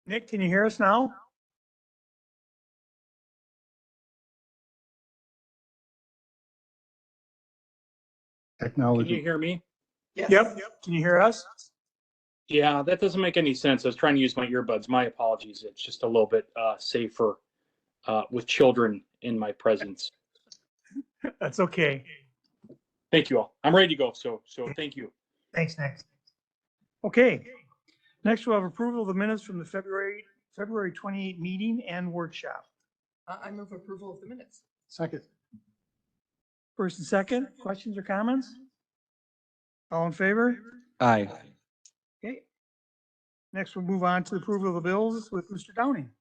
Nick, can you hear us now? Technology. Can you hear me? Yes. Yep. Can you hear us? Yeah, that doesn't make any sense. I was trying to use my earbuds. My apologies. It's just a little bit safer with children in my presence. That's okay. Thank you all. I'm ready to go. So thank you. Thanks, Nick. Okay. Next, we'll have approval of the minutes from the February 28 meeting and workshop. I move approval of the minutes. Second. First and second, questions or comments? All in favor? Aye. Okay. Next, we'll move on to the approval of the bills with Mr. Downing.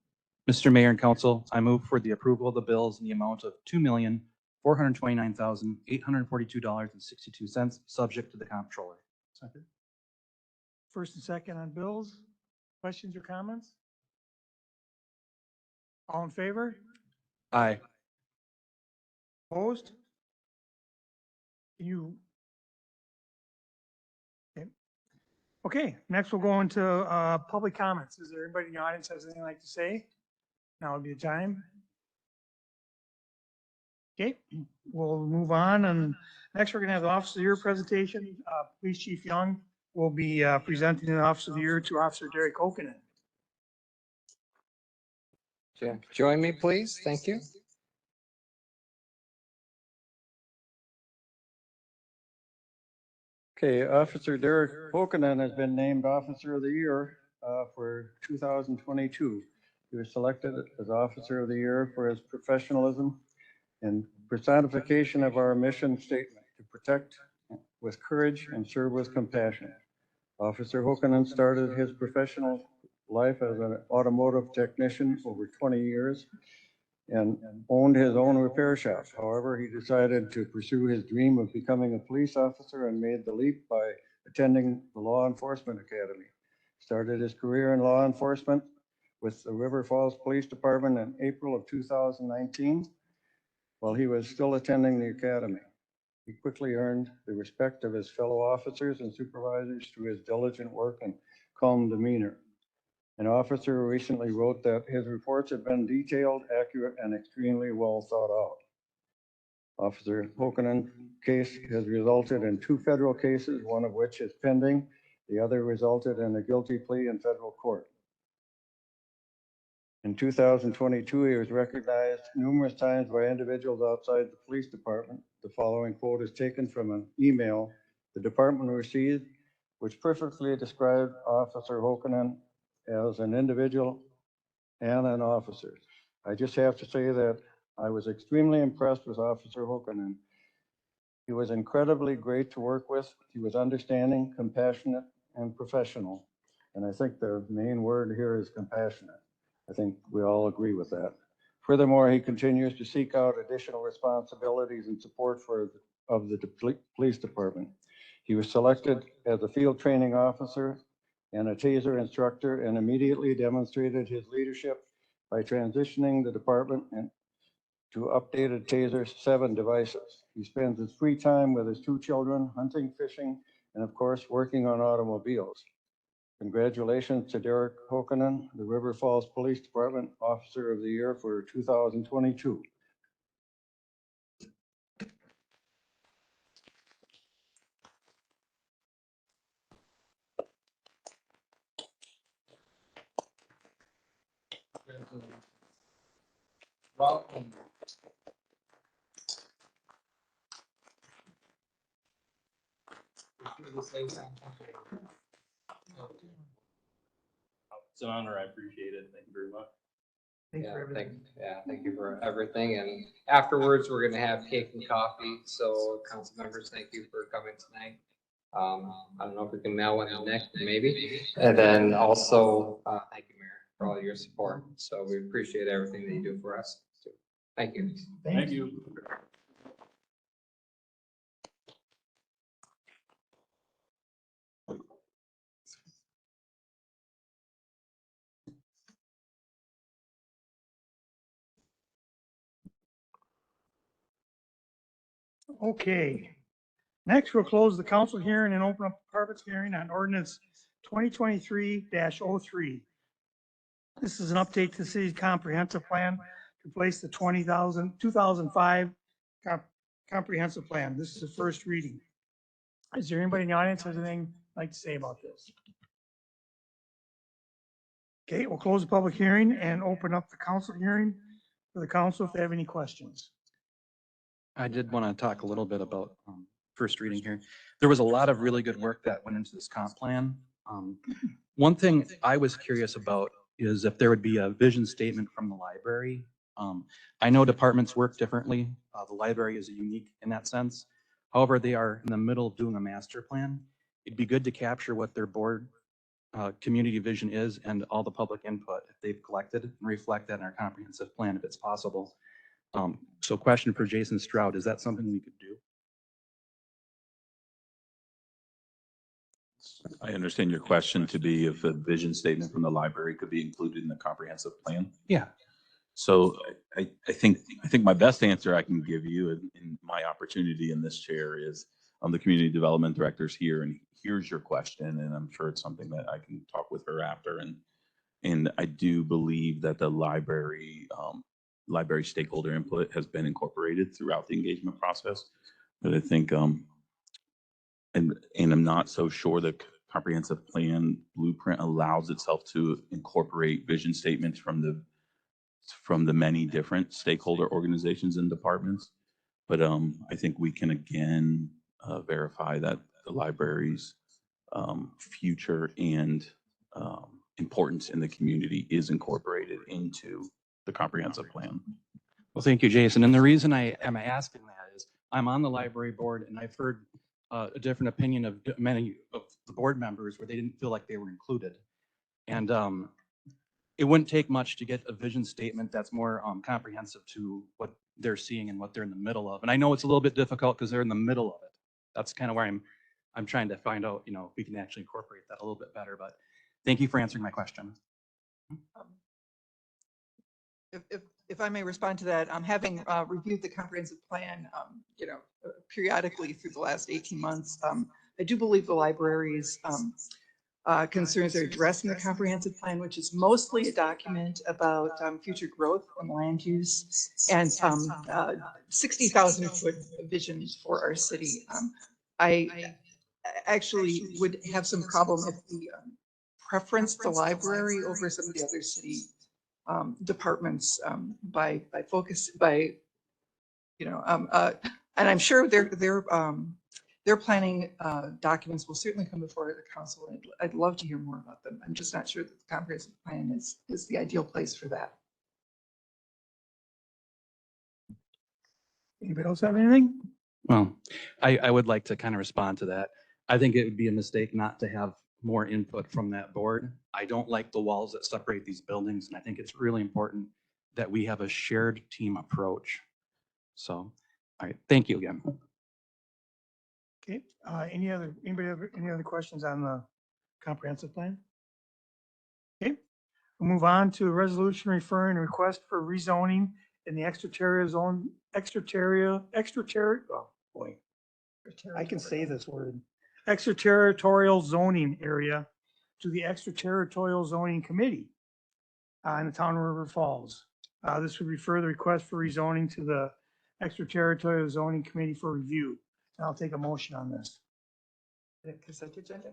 Mr. Mayor and Council, I move for the approval of the bills in the amount of $2,429,842.62, subject to the comptroller. Second. First and second on bills. Questions or comments? All in favor? Aye. Opposed? Okay, next we'll go into public comments. Is there anybody in the audience has anything like to say? Now would be the time. Okay, we'll move on, and next we're gonna have the Officer of the Year presentation. Police Chief Young will be presenting the Officer of the Year to Officer Derek Okinen. Join me, please. Thank you. Okay, Officer Derek Okinen has been named Officer of the Year for 2022. He was selected as Officer of the Year for his professionalism and personification of our mission statement to protect with courage and serve with compassion. Officer Okinen started his professional life as an automotive technician over 20 years and owned his own repair shop. However, he decided to pursue his dream of becoming a police officer and made the leap by attending the Law Enforcement Academy. Started his career in law enforcement with the River Falls Police Department in April of 2019 while he was still attending the academy. He quickly earned the respect of his fellow officers and supervisors through his diligent work and calm demeanor. An officer recently wrote that his reports have been detailed, accurate, and extremely well thought out. Officer Okinen's case has resulted in 2 federal cases, one of which is pending. The other resulted in a guilty plea in federal court. In 2022, he was recognized numerous times by individuals outside the police department. The following quote is taken from an email the department received, which perfectly described Officer Okinen as an individual and an officer. I just have to say that I was extremely impressed with Officer Okinen. He was incredibly great to work with. He was understanding, compassionate, and professional. And I think the main word here is compassionate. I think we all agree with that. Furthermore, he continues to seek out additional responsibilities and support of the police department. He was selected as a field training officer and a taser instructor and immediately demonstrated his leadership by transitioning the department to updated Taser 7 devices. He spends his free time with his 2 children, hunting, fishing, and of course, working on automobiles. Congratulations to Derek Okinen, the River Falls Police Department Officer of the Year for 2022. Welcome. It's an honor. I appreciate it. Thank you very much. Thank you for everything. And afterwards, we're going to have cake and coffee. So, council members, thank you for coming tonight. I don't know if we can mail one next, maybe. And then also, thank you, Mayor, for all your support. So we appreciate everything that you do for us. So, thank you. Thank you. Okay. Next, we'll close the council hearing and open up the public hearing on Ordinance 2023-03. This is an update to the city's comprehensive plan to replace the 2005 comprehensive plan. This is the first reading. Is there anybody in the audience who has anything they'd like to say about this? Okay, we'll close the public hearing and open up the council hearing for the council if they have any questions. I did want to talk a little bit about first reading here. There was a lot of really good work that went into this comp plan. One thing I was curious about is if there would be a vision statement from the library. I know departments work differently. The library is unique in that sense. However, they are in the middle of doing a master plan. It'd be good to capture what their board community vision is and all the public input if they've collected and reflect that in our comprehensive plan if it's possible. So question for Jason Stroud, is that something we could do? I understand your question to be if a vision statement from the library could be included in the comprehensive plan. Yeah. So I think my best answer I can give you in my opportunity in this chair is the community development director's here and here's your question, and I'm sure it's something that I can talk with her after. And I do believe that the library stakeholder input has been incorporated throughout the engagement process. But I think and I'm not so sure the comprehensive plan blueprint allows itself to incorporate vision statements from the many different stakeholder organizations and departments. But I think we can again verify that the library's future and importance in the community is incorporated into the comprehensive plan. Well, thank you, Jason. And the reason I am asking that is I'm on the library board and I've heard a different opinion of many of the board members where they didn't feel like they were included. And it wouldn't take much to get a vision statement that's more comprehensive to what they're seeing and what they're in the middle of. And I know it's a little bit difficult because they're in the middle of it. That's kind of where I'm trying to find out, if we can actually incorporate that a little bit better. But thank you for answering my question. If I may respond to that, having reviewed the comprehensive plan, periodically through the last 18 months, I do believe the library's concerns are addressed in the comprehensive plan, which is mostly a document about future growth and land use and 60,000 foot vision for our city. I actually would have some problem if we preference the library over some of the other city departments by and I'm sure their planning documents will certainly come before the council. And I'd love to hear more about them. I'm just not sure that the comprehensive plan is the ideal place for that. Anybody else have anything? Well, I would like to kind of respond to that. I think it would be a mistake not to have more input from that board. I don't like the walls that separate these buildings, and I think it's really important that we have a shared team approach. So, all right, thank you again. Okay, anybody have any other questions on the comprehensive plan? Okay, we'll move on to a resolution referring a request for rezoning in the I can say this word, Extraterritorial Zoning Area to the Extraterritorial Zoning Committee in the town of River Falls. This would refer the request for rezoning to the Extraterritorial Zoning Committee for review. And I'll take a motion on this. Consent agenda?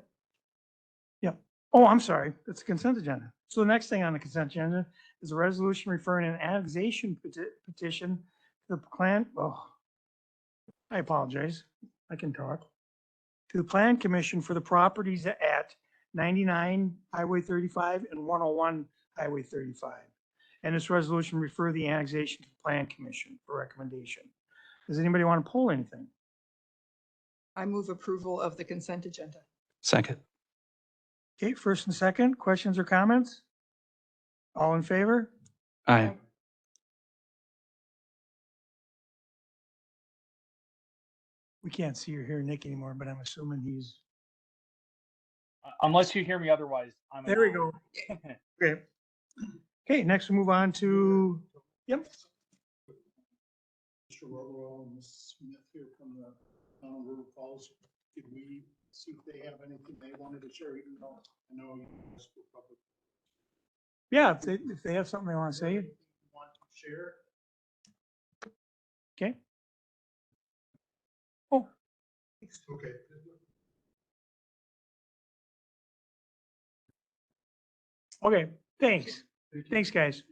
Yep. Oh, I'm sorry. It's a consent agenda. So the next thing on the consent agenda is a resolution referring an annexation petition to the plan. Oh, I apologize. I can talk. To the Plan Commission for the properties at 99 Highway 35 and 101 Highway 35. And this resolution refer the annexation to the Plan Commission for recommendation. Does anybody want to pull anything? I move approval of the consent agenda. Second. Okay, first and second, questions or comments? All in favor? Aye. We can't see or hear Nick anymore, but I'm assuming he's. Unless you hear me otherwise, I'm. There we go. Okay. Okay, next we'll move on to, yep. Mr. Rockwell and Ms. Smith here from the town of River Falls, did we see if they have anything they wanted to share, even though I know you guys were public? Yeah, if they have something they want to say, Want to share? okay. Oh, Okay. okay, thanks. Thanks, guys.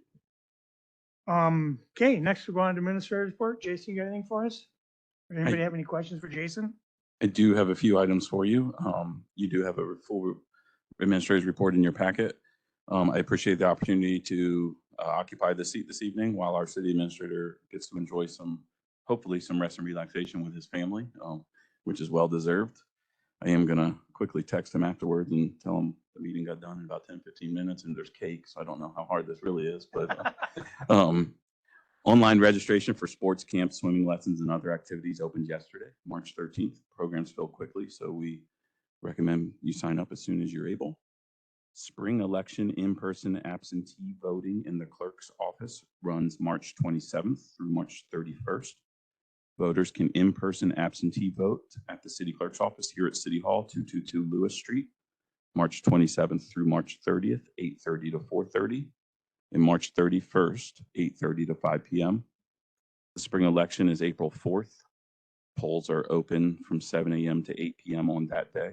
Okay, next we'll go on to administrator report. Jason, you got anything for us? Or anybody have any questions for Jason? I do have a few items for you. You do have a full administrator's report in your packet. I appreciate the opportunity to occupy the seat this evening while our city administrator gets to enjoy hopefully some rest and relaxation with his family, which is well deserved. I am gonna quickly text him afterwards and tell him the meeting got done in about 10, 15 minutes and there's cake. So I don't know how hard this really is, but online registration for sports camps, swimming lessons, and other activities opened yesterday, March 13th. Programs fill quickly, so we recommend you sign up as soon as you're able. Spring election in-person absentee voting in the clerk's office runs March 27th through March 31st. Voters can in-person absentee vote at the city clerk's office here at City Hall, 222 Lewis Street, March 27th through March 30th, 8:30 to 4:30. And March 31st, 8:30 to 5 p.m. The spring election is April 4th. Polls are open from 7 a.m. to 8 p.m. on that day.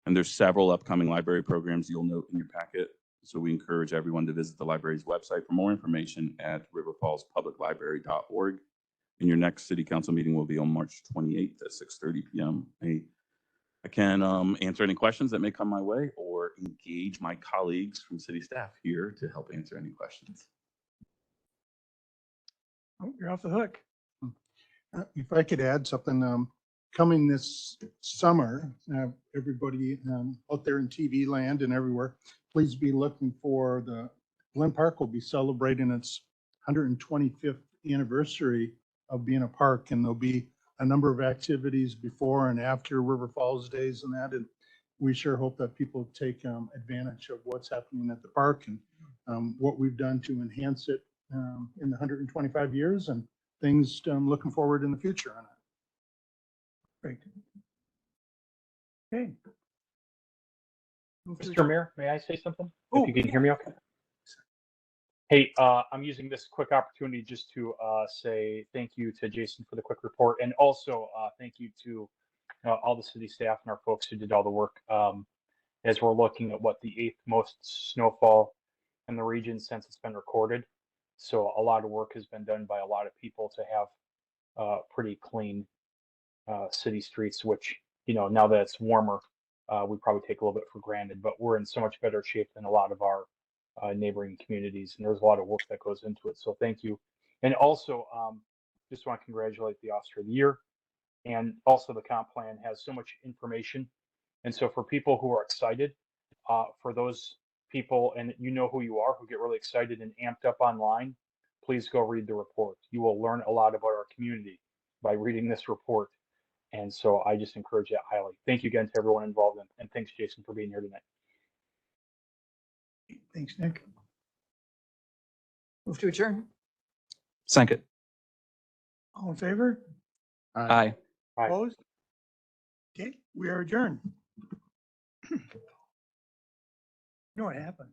And there's several upcoming library programs you'll note in your packet. So we encourage everyone to visit the library's website for more information at riverfallspubliclibrary.org. And your next city council meeting will be on March 28th at 6:30 p.m. I can answer any questions that may come my way or engage my colleagues from city staff here to help answer any questions. Oh, you're off the hook. If I could add something, coming this summer, everybody out there in TV land and everywhere, please be looking for Glen Park will be celebrating its 125th anniversary of being a park, and there'll be a number of activities before and after River Falls Days and that, and we sure hope that people take advantage of what's happening at the park and what we've done to enhance it in the 125 years and things looking forward in the future on it. Great. Okay. Mr. Mayor, may I say something? Oh, If you can hear me okay? Hey, I'm using this quick opportunity just to say thank you to Jason for the quick report, and also thank you to all the city staff and our folks who did all the work as we're looking at what the 8th most snowfall in the region since it's been recorded. So a lot of work has been done by a lot of people to have pretty clean city streets, which, you know, now that it's warmer, we probably take a little bit for granted, but we're in so much better shape than a lot of our neighboring communities, and there's a lot of work that goes into it. So thank you. And also, just want to congratulate the Officer of the Year. And also the comp plan has so much information. And so for people who are excited, for those people, and you know who you are, who get really excited and amped up online, please go read the report. You will learn a lot about our community by reading this report. And so I just encourage that highly. Thank you again to everyone involved, and thanks, Jason, for being here tonight. thanks, Nick. Move to adjourn. Second. All in favor? Aye. Aye. Opposed? Okay, we are adjourned. You know what happened?